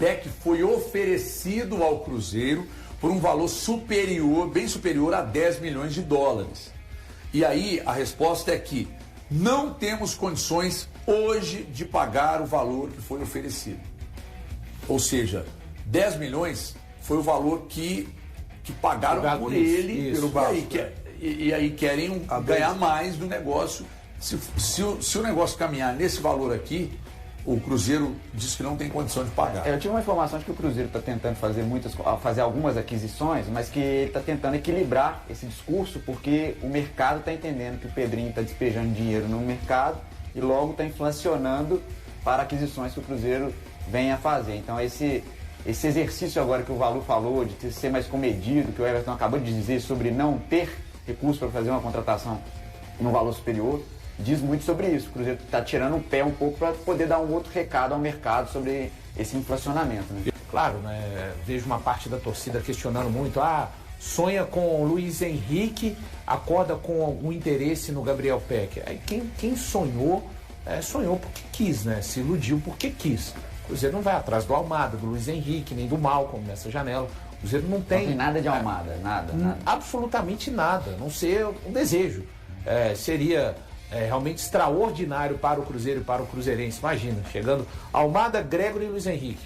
Peck foi oferecido ao Cruzeiro por um valor superior, bem superior a 10 milhões de dólares. E aí a resposta é que não temos condições hoje de pagar o valor que foi oferecido. Ou seja, 10 milhões foi o valor que pagaram por ele, pelo e aí querem ganhar mais do negócio. Se o negócio caminhar nesse valor aqui, o Cruzeiro diz que não tem condição de pagar. Eu tive uma informação de que o Cruzeiro está tentando fazer algumas aquisições, mas que ele está tentando equilibrar esse discurso, porque o mercado está entendendo que o Pedrinho está despejando dinheiro no mercado e logo está inflacionando para aquisições que o Cruzeiro venha a fazer. Então esse exercício agora que o Valu falou, de ser mais comedido, que o Everton acabou de dizer sobre não ter recurso para fazer uma contratação no valor superior, diz muito sobre isso. O Cruzeiro está tirando o pé um pouco para poder dar um outro recado ao mercado sobre esse inflacionamento, né? Claro, né? Vejo uma parte da torcida questionando muito, sonha com o Luiz Henrique, acorda com algum interesse no Gabriel Peck. Aí quem sonhou, sonhou porque quis, né? Se iludiu porque quis. O Cruzeiro não vai atrás do Almada, do Luiz Henrique, nem do Malcom nessa janela. O Cruzeiro não tem nada de Almada, nada. Absolutamente nada, a não ser um desejo. Seria realmente extraordinário para o Cruzeiro e para o cruzeirense. Imagina, chegando Almada, Gregory e Luiz Henrique.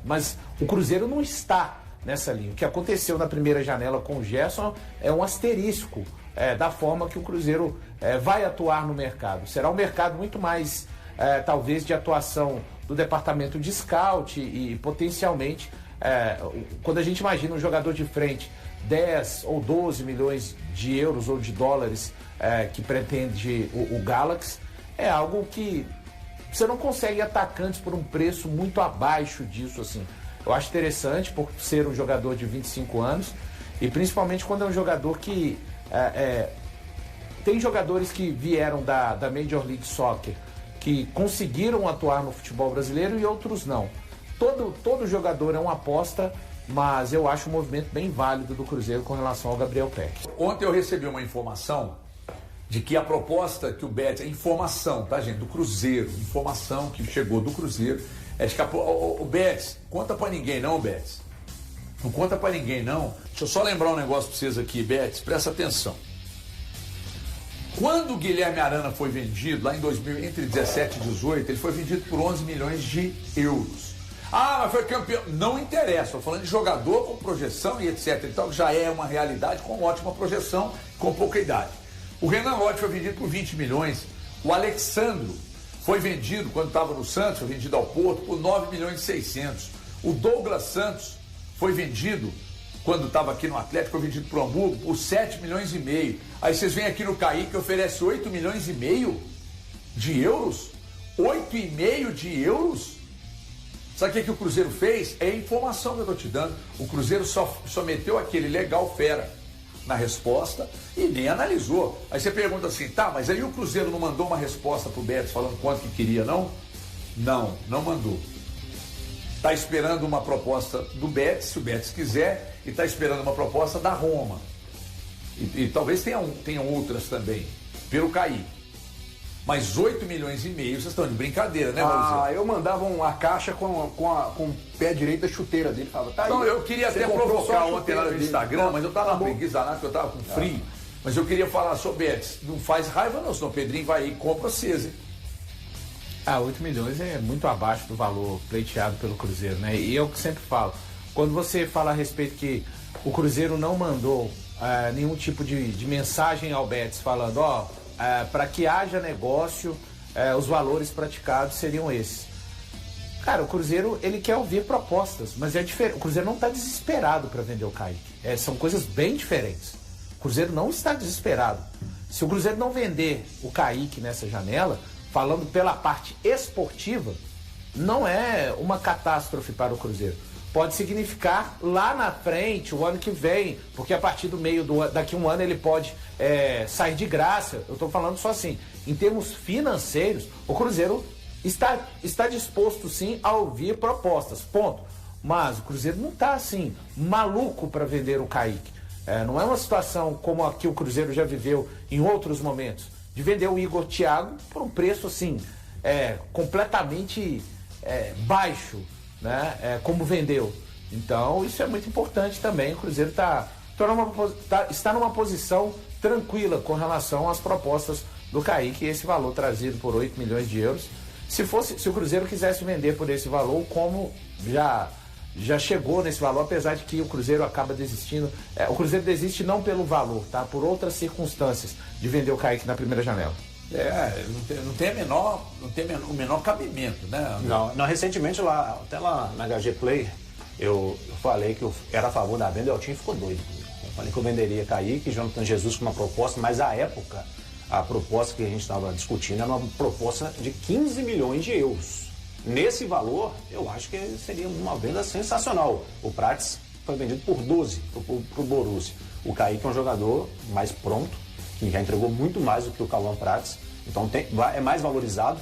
Mas o Cruzeiro não está nessa linha. O que aconteceu na primeira janela com o Gerson é um asterisco da forma que o Cruzeiro vai atuar no mercado. Será um mercado muito mais, talvez, de atuação do departamento de scout e potencialmente, quando a gente imagina um jogador de frente 10 ou 12 milhões de euros ou de dólares que pretende o Galaxy, é algo que você não consegue atacantes por um preço muito abaixo disso, assim. Eu acho interessante por ser um jogador de 25 anos e principalmente quando é um jogador que tem jogadores que vieram da Major League Soccer que conseguiram atuar no futebol brasileiro e outros não. Todo jogador é uma aposta, mas eu acho um movimento bem válido do Cruzeiro com relação ao Gabriel Peck. Ontem eu recebi uma informação de que a proposta que o Betis, informação, tá, gente, do Cruzeiro, informação que chegou do Cruzeiro, é de que o Betis, conta pra ninguém não, Betis. Não conta pra ninguém não. Deixa eu só lembrar um negócio pra vocês aqui, Betis, presta atenção. Quando o Guilherme Arana foi vendido, lá em entre 17 e 18, ele foi vendido por 11 milhões de euros. Mas foi campeão. Não interessa, estou falando de jogador com projeção e etc. Então já é uma realidade com ótima projeção, com pouca idade. O Renan Lodge foi vendido por 20 milhões. O Alexandro foi vendido, quando estava no Santos, foi vendido ao Porto, por 9 milhões e 600. O Douglas Santos foi vendido, quando estava aqui no Atlético, foi vendido para o Hamburgo por 7 milhões e meio. Aí vocês vêm aqui no Kaique que oferece 8 milhões e meio de euros? 8,5 de euros? Sabe o que o Cruzeiro fez? É a informação que eu estou te dando. O Cruzeiro só meteu aquele legal fera na resposta e nem analisou. Aí você pergunta assim, tá, mas aí o Cruzeiro não mandou uma resposta pro Betis falando quanto que queria, não? Não mandou. Está esperando uma proposta do Betis, se o Betis quiser, e está esperando uma proposta da Roma. E talvez tenham outras também, pelo Kaique. Mas 8 milhões e meio, vocês estão de brincadeira, né, Maurício? Eu mandava uma caixa com o pé direito da chuteira dele. Falava, tá aí, não, eu queria até provocar ontem lá no Instagram, mas eu estava na preguiça lá, porque eu estava com frio. Mas eu queria falar sobre Betis. Não faz raiva não, senão o Pedrinho vai aí e compra vocês, hein? 8 milhões é muito abaixo do valor pleiteado pelo Cruzeiro, né? E eu que sempre falo, quando você fala a respeito que o Cruzeiro não mandou nenhum tipo de mensagem ao Betis falando, para que haja negócio, os valores praticados seriam esses. Cara, o Cruzeiro, ele quer ouvir propostas, mas é diferente. O Cruzeiro não está desesperado para vender o Kaique. São coisas bem diferentes. O Cruzeiro não está desesperado. Se o Cruzeiro não vender o Kaique nessa janela, falando pela parte esportiva, não é uma catástrofe para o Cruzeiro. Pode significar lá na frente, o ano que vem, porque a partir do meio daqui a um ano ele pode sair de graça. Eu estou falando só assim, em termos financeiros, o Cruzeiro está disposto sim a ouvir propostas, ponto. Mas o Cruzeiro não está assim, maluco para vender o Kaique. Não é uma situação como a que o Cruzeiro já viveu em outros momentos, de vender o Igor Thiago por um preço assim, completamente baixo. né, como vendeu. Então isso é muito importante também. O Cruzeiro está numa posição tranquila com relação às propostas do Kaique, esse valor trazido por 8 milhões de euros. Se o Cruzeiro quisesse vender por esse valor, como já chegou nesse valor, apesar de que o Cruzeiro acaba desistindo. O Cruzeiro desiste não pelo valor, tá? Por outras circunstâncias de vender o Kaique na primeira janela. Não tem o menor cabimento, né? Não, recentemente até lá na HG Play, eu falei que eu era a favor da venda e o time ficou doido. Eu falei que eu venderia Kaique e Jonathan Jesus com uma proposta, mas à época, a proposta que a gente estava discutindo era uma proposta de 15 milhões de euros. Nesse valor, eu acho que seria uma venda sensacional. O Prats foi vendido por 12 para o Borussia. O Kaique é um jogador mais pronto, que já entregou muito mais do que o Cauã Prats. Então é mais valorizado.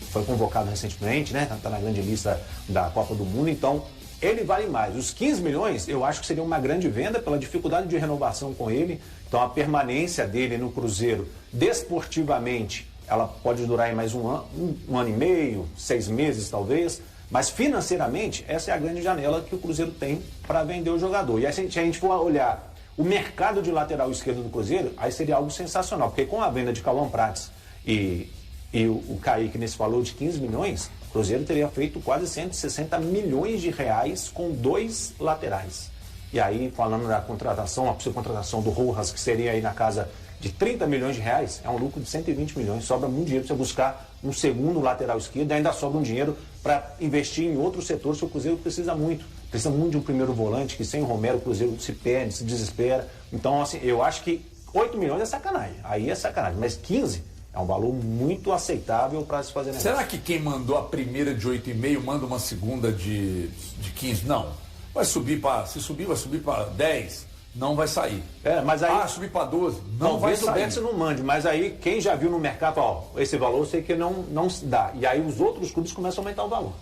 Foi convocado recentemente, né? Está na grande lista da Copa do Mundo. Então ele vale mais. Os 15 milhões eu acho que seria uma grande venda pela dificuldade de renovação com ele. Então a permanência dele no Cruzeiro, desportivamente, ela pode durar aí mais um ano e meio, 6 meses talvez, mas financeiramente essa é a grande janela que o Cruzeiro tem para vender o jogador. E aí, se a gente for olhar o mercado de lateral esquerdo do Cruzeiro, aí seria algo sensacional, porque com a venda de Cauã Prats e o Kaique nesse valor de 15 milhões, o Cruzeiro teria feito quase 160 milhões de reais com 2 laterais. E aí, falando da contratação, a possível contratação do Rojas, que seria aí na casa de 30 milhões de reais, é um lucro de 120 milhões, sobra muito dinheiro para você buscar um segundo lateral esquerdo, e ainda sobra um dinheiro para investir em outros setores que o Cruzeiro precisa muito de um primeiro volante, que sem o Romero o Cruzeiro se perde, se desespera. Então, assim, eu acho que 8 milhões é sacanagem, aí é sacanagem, mas 15 é um valor muito aceitável para se fazer negócio. Será que quem mandou a primeira de 8,5 manda uma segunda de 15? Não. Vai subir para, se subir, vai subir para 10. Não vai sair. Mas aí, subir para 12, não vai sair. Talvez o Betis não mande, mas aí quem já viu no mercado, esse valor eu sei que não se dá. E aí os outros clubes começam a aumentar o valor.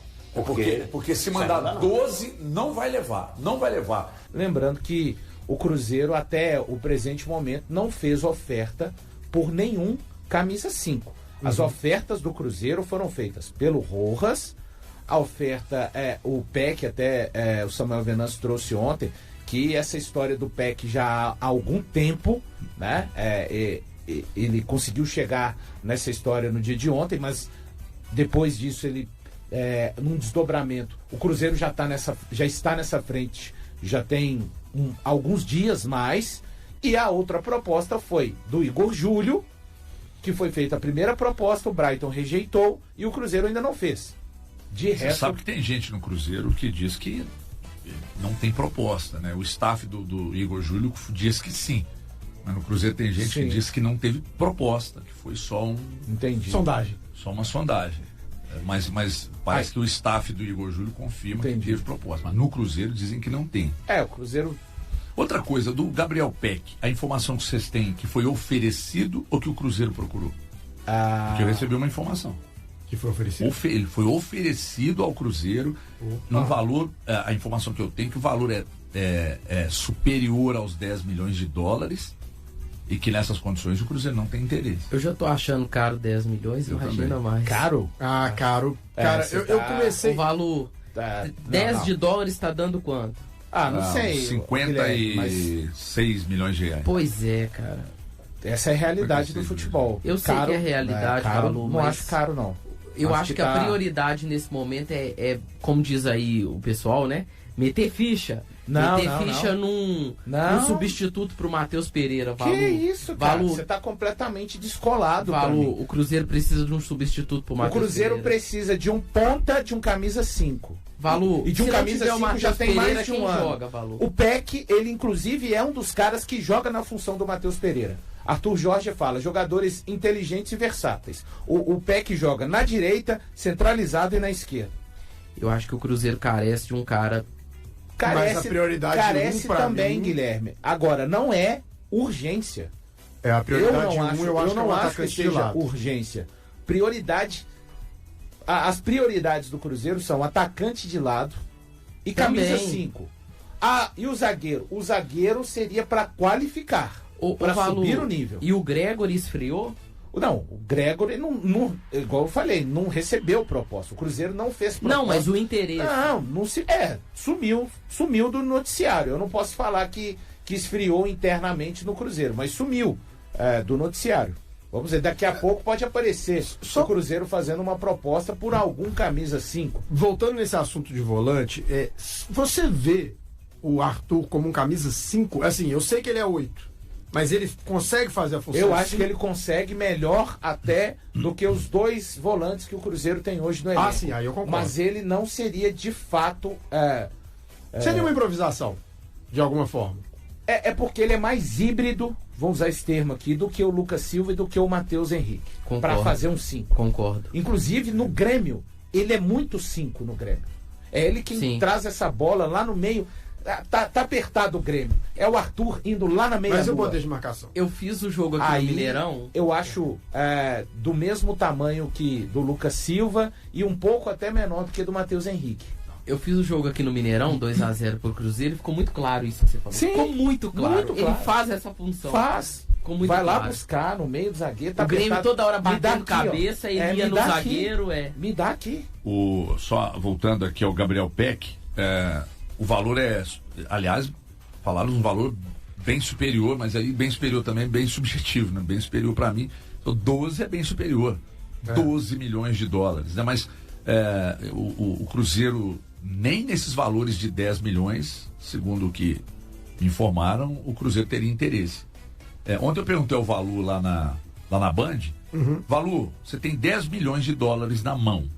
Porque se mandar 12, não vai levar. Não vai levar. Lembrando que o Cruzeiro, até o presente momento, não fez oferta por nenhum camisa 5. As ofertas do Cruzeiro foram feitas pelo Rojas. A oferta, o PEC, até o Samuel Venâncio trouxe ontem, que essa história do PEC já há algum tempo, né? Ele conseguiu chegar nessa história no dia de ontem, mas depois disso ele, num desdobramento, o Cruzeiro já está nessa frente, já tem alguns dias mais, e a outra proposta foi do Igor Júlio, que foi feita a primeira proposta, o Brighton rejeitou e o Cruzeiro ainda não fez. Você sabe que tem gente no Cruzeiro que diz que não tem proposta, né? O staff do Igor Júlio diz que sim. Mas no Cruzeiro tem gente que diz que não teve proposta, que foi só sondagem. Só uma sondagem. Mas parece que o staff do Igor Júlio confirma que teve proposta. Mas no Cruzeiro dizem que não tem. O Cruzeiro... Outra coisa, do Gabriel Peck, a informação que vocês têm, que foi oferecido ou que o Cruzeiro procurou? Porque eu recebi uma informação. Que foi oferecido? Ele foi oferecido ao Cruzeiro num valor, a informação que eu tenho, que o valor é superior aos 10 milhões de dólares e que nessas condições o Cruzeiro não tem interesse. Eu já tô achando caro 10 milhões, imagina mais. Caro? Caro. Cara, eu comecei... O valor, 10 de dólares está dando quanto? Não sei. 56 milhões de reais. Pois é, cara. Essa é a realidade do futebol. Eu sei que é a realidade, Paulo, não acho caro, não. Eu acho que a prioridade nesse momento é, como diz aí o pessoal, né? Meter ficha. Meter ficha num substituto pro Matheus Pereira. Que isso, cara? Você tá completamente descolado. O Cruzeiro precisa de um substituto pro Matheus Pereira. O Cruzeiro precisa de um ponta, de um camisa 5. E de um camisa 5 já tem mais de um ano. Joga, o Peck, ele inclusive é um dos caras que joga na função do Matheus Pereira. Arthur Jorge fala, jogadores inteligentes e versáteis. O Peck joga na direita, centralizado e na esquerda. Eu acho que o Cruzeiro carece de um cara... Mas a prioridade carece também, Guilherme. Agora, não é urgência. A prioridade eu não acho que seja urgência. Prioridade... As prioridades do Cruzeiro são atacante de lado e camisa 5. E o zagueiro? O zagueiro seria para qualificar, para subir o nível. E o Gregory esfriou? Não, o Gregory, não, igual eu falei, não recebeu proposta. O Cruzeiro não fez proposta. Não, mas o interesse... Sumiu do noticiário. Eu não posso falar que esfriou internamente no Cruzeiro, mas sumiu do noticiário. Vamos dizer, daqui a pouco pode aparecer o Cruzeiro fazendo uma proposta por algum camisa 5. Voltando nesse assunto de volante, você vê o Arthur como um camisa 5? Assim, eu sei que ele é 8. Mas ele consegue fazer a função? Eu acho que ele consegue melhor até do que os 2 volantes que o Cruzeiro tem hoje no elenco. Ah, sim, aí eu concordo. Mas ele não seria de fato... Seria uma improvisação, de alguma forma. É porque ele é mais híbrido, vamos usar esse termo aqui, do que o Lucas Silva e do que o Matheus Henrique. Para fazer um 5. Concordo. Inclusive, no Grêmio, ele é muito 5 no Grêmio. É ele quem traz essa bola lá no meio... Tá apertado o Grêmio. É o Arthur indo lá na meia. Mas o poder de marcação. Eu fiz o jogo aqui no Mineirão. Eu acho do mesmo tamanho que do Lucas Silva e um pouco até menor do que do Matheus Henrique. Eu fiz o jogo aqui no Mineirão, 2-0 pro Cruzeiro, e ficou muito claro isso que você falou. Sim, ficou muito claro. Muito claro. Ele faz essa função. Faz. Vai lá buscar no meio do zagueiro. O Grêmio toda hora batendo cabeça, ele ia no zagueiro. Me dá aqui. Só voltando aqui ao Gabriel Peck, o valor aliás, falaram um valor bem superior, mas aí bem superior também, bem subjetivo, né? Bem superior para mim. Então, 12 é bem superior. 12 milhões de dólares, né? Mas o Cruzeiro, nem nesses valores de 10 milhões, segundo o que me informaram, o Cruzeiro teria interesse. Ontem eu perguntei o Valu lá na Band. Valu, você tem 10 milhões de dólares na mão.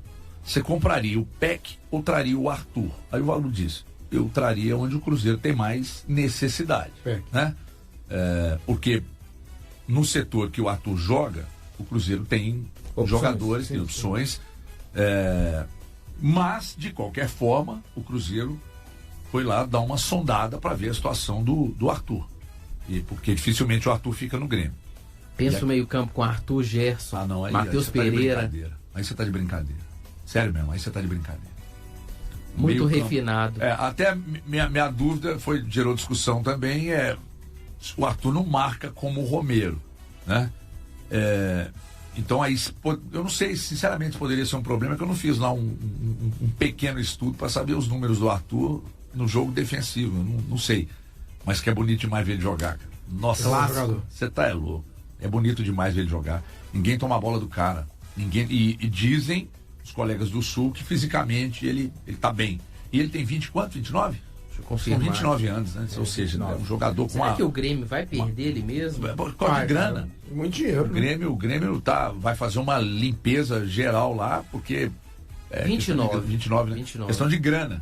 Você compraria o Peck ou traria o Arthur? Aí o Valu disse: eu traria onde o Cruzeiro tem mais necessidade, né? Porque no setor que o Arthur joga, o Cruzeiro tem jogadores, tem opções, mas de qualquer forma o Cruzeiro foi lá dar uma sondada para ver a situação do Arthur, porque dificilmente o Arthur fica no Grêmio. Pensa o meio campo com Arthur, Gerson, Matheus Pereira. Aí você tá de brincadeira. Sério mesmo, aí você tá de brincadeira. Muito refinado. Até minha dúvida gerou discussão também, o Arthur não marca como o Romero, né? Então aí, eu não sei, sinceramente, poderia ser um problema, que eu não fiz lá um pequeno estudo para saber os números do Arthur no jogo defensivo, não sei, mas que é bonito demais ver ele jogar, cara. Nossa, você tá louco, é bonito demais ver ele jogar, ninguém toma a bola do cara, ninguém, e dizem os colegas do Sul que fisicamente ele tá bem. E ele tem 20 quanto? 29? Deixa eu confirmar. Com 29 anos, né? Ou seja, é um jogador com Será que o Grêmio vai perder ele mesmo? Por causa de grana. Muito dinheiro. O Grêmio vai fazer uma limpeza geral lá, porque... 29, né? 29. Questão de grana.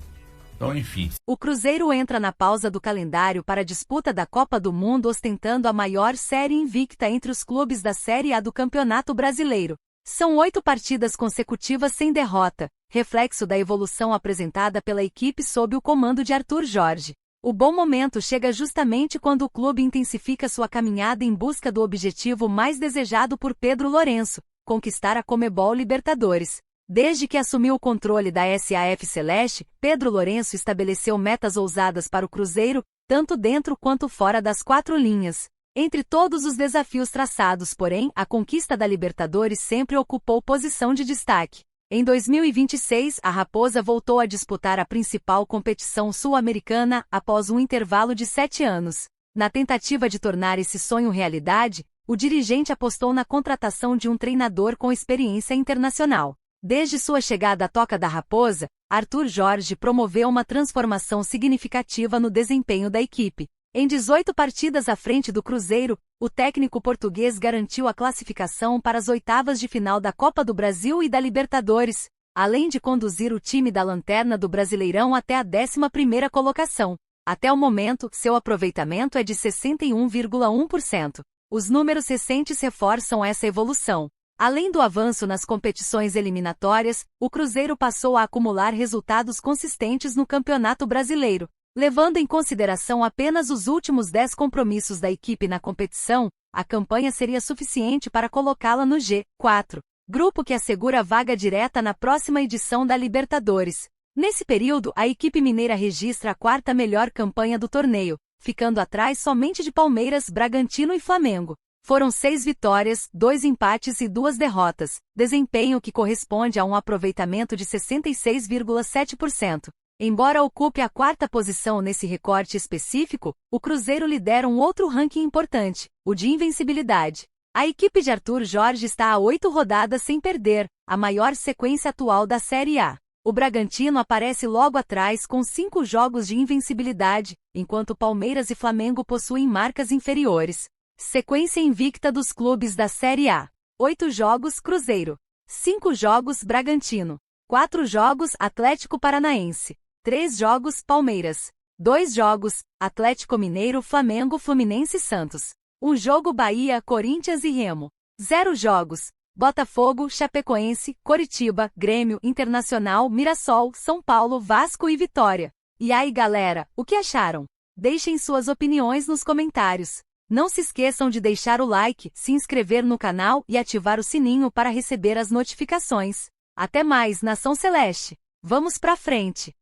Então, enfim. O Cruzeiro entra na pausa do calendário para a disputa da Copa do Mundo, ostentando a maior série invicta entre os clubes da Série A do Campeonato Brasileiro. São 8 partidas consecutivas sem derrota, reflexo da evolução apresentada pela equipe sob o comando de Arthur Jorge. O bom momento chega justamente quando o clube intensifica sua caminhada em busca do objetivo mais desejado por Pedro Lourenço, conquistar a Conmebol Libertadores. Desde que assumiu o controle da SAF Celeste, Pedro Lourenço estabeleceu metas ousadas para o Cruzeiro, tanto dentro quanto fora das 4 linhas. Entre todos os desafios traçados, porém, a conquista da Libertadores sempre ocupou posição de destaque. Em 2026, a Raposa voltou a disputar a principal competição sul-americana após um intervalo de 7 anos. Na tentativa de tornar esse sonho realidade, o dirigente apostou na contratação de um treinador com experiência internacional. Desde sua chegada à toca da Raposa, Arthur Jorge promoveu uma transformação significativa no desempenho da equipe. Em 18 partidas à frente do Cruzeiro, o técnico português garantiu a classificação para as oitavas de final da Copa do Brasil e da Libertadores, além de conduzir o time da lanterna do Brasileirão até a 11ª colocação. Até o momento, seu aproveitamento é de 61,1%. Os números recentes reforçam essa evolução. Além do avanço nas competições eliminatórias, o Cruzeiro passou a acumular resultados consistentes no Campeonato Brasileiro. Levando em consideração apenas os últimos 10 compromissos da equipe na competição, a campanha seria suficiente para colocá-la no G4, grupo que assegura a vaga direta na próxima edição da Libertadores. Nesse período, a equipe mineira registra a 4ª melhor campanha do torneio, ficando atrás somente de Palmeiras, Bragantino e Flamengo. Foram 6 vitórias, 2 empates e 2 derrotas, desempenho que corresponde a um aproveitamento de 66,7%. Embora ocupe a 4ª posição nesse recorte específico, o Cruzeiro lidera um outro ranking importante, o de invencibilidade. A equipe de Arthur Jorge está a 8 rodadas sem perder, a maior sequência atual da Série A. O Bragantino aparece logo atrás com 5 jogos de invencibilidade, enquanto Palmeiras e Flamengo possuem marcas inferiores. Sequência invicta dos clubes da Série A. 8 jogos Cruzeiro. 5 jogos Bragantino. 4 jogos Atlético Paranaense. 3 jogos Palmeiras. 2 jogos Atlético Mineiro, Flamengo, Fluminense e Santos. 1 jogo Bahia, Corinthians e Remo. 0 jogos Botafogo, Chapecoense, Coritiba, Grêmio, Internacional, Mirassol, São Paulo, Vasco e Vitória. E aí galera, o que acharam? Deixem suas opiniões nos comentários. Não se esqueçam de deixar o like, se inscrever no canal e ativar o sininho para receber as notificações. Até mais, Nação Celeste! Vamos pra frente!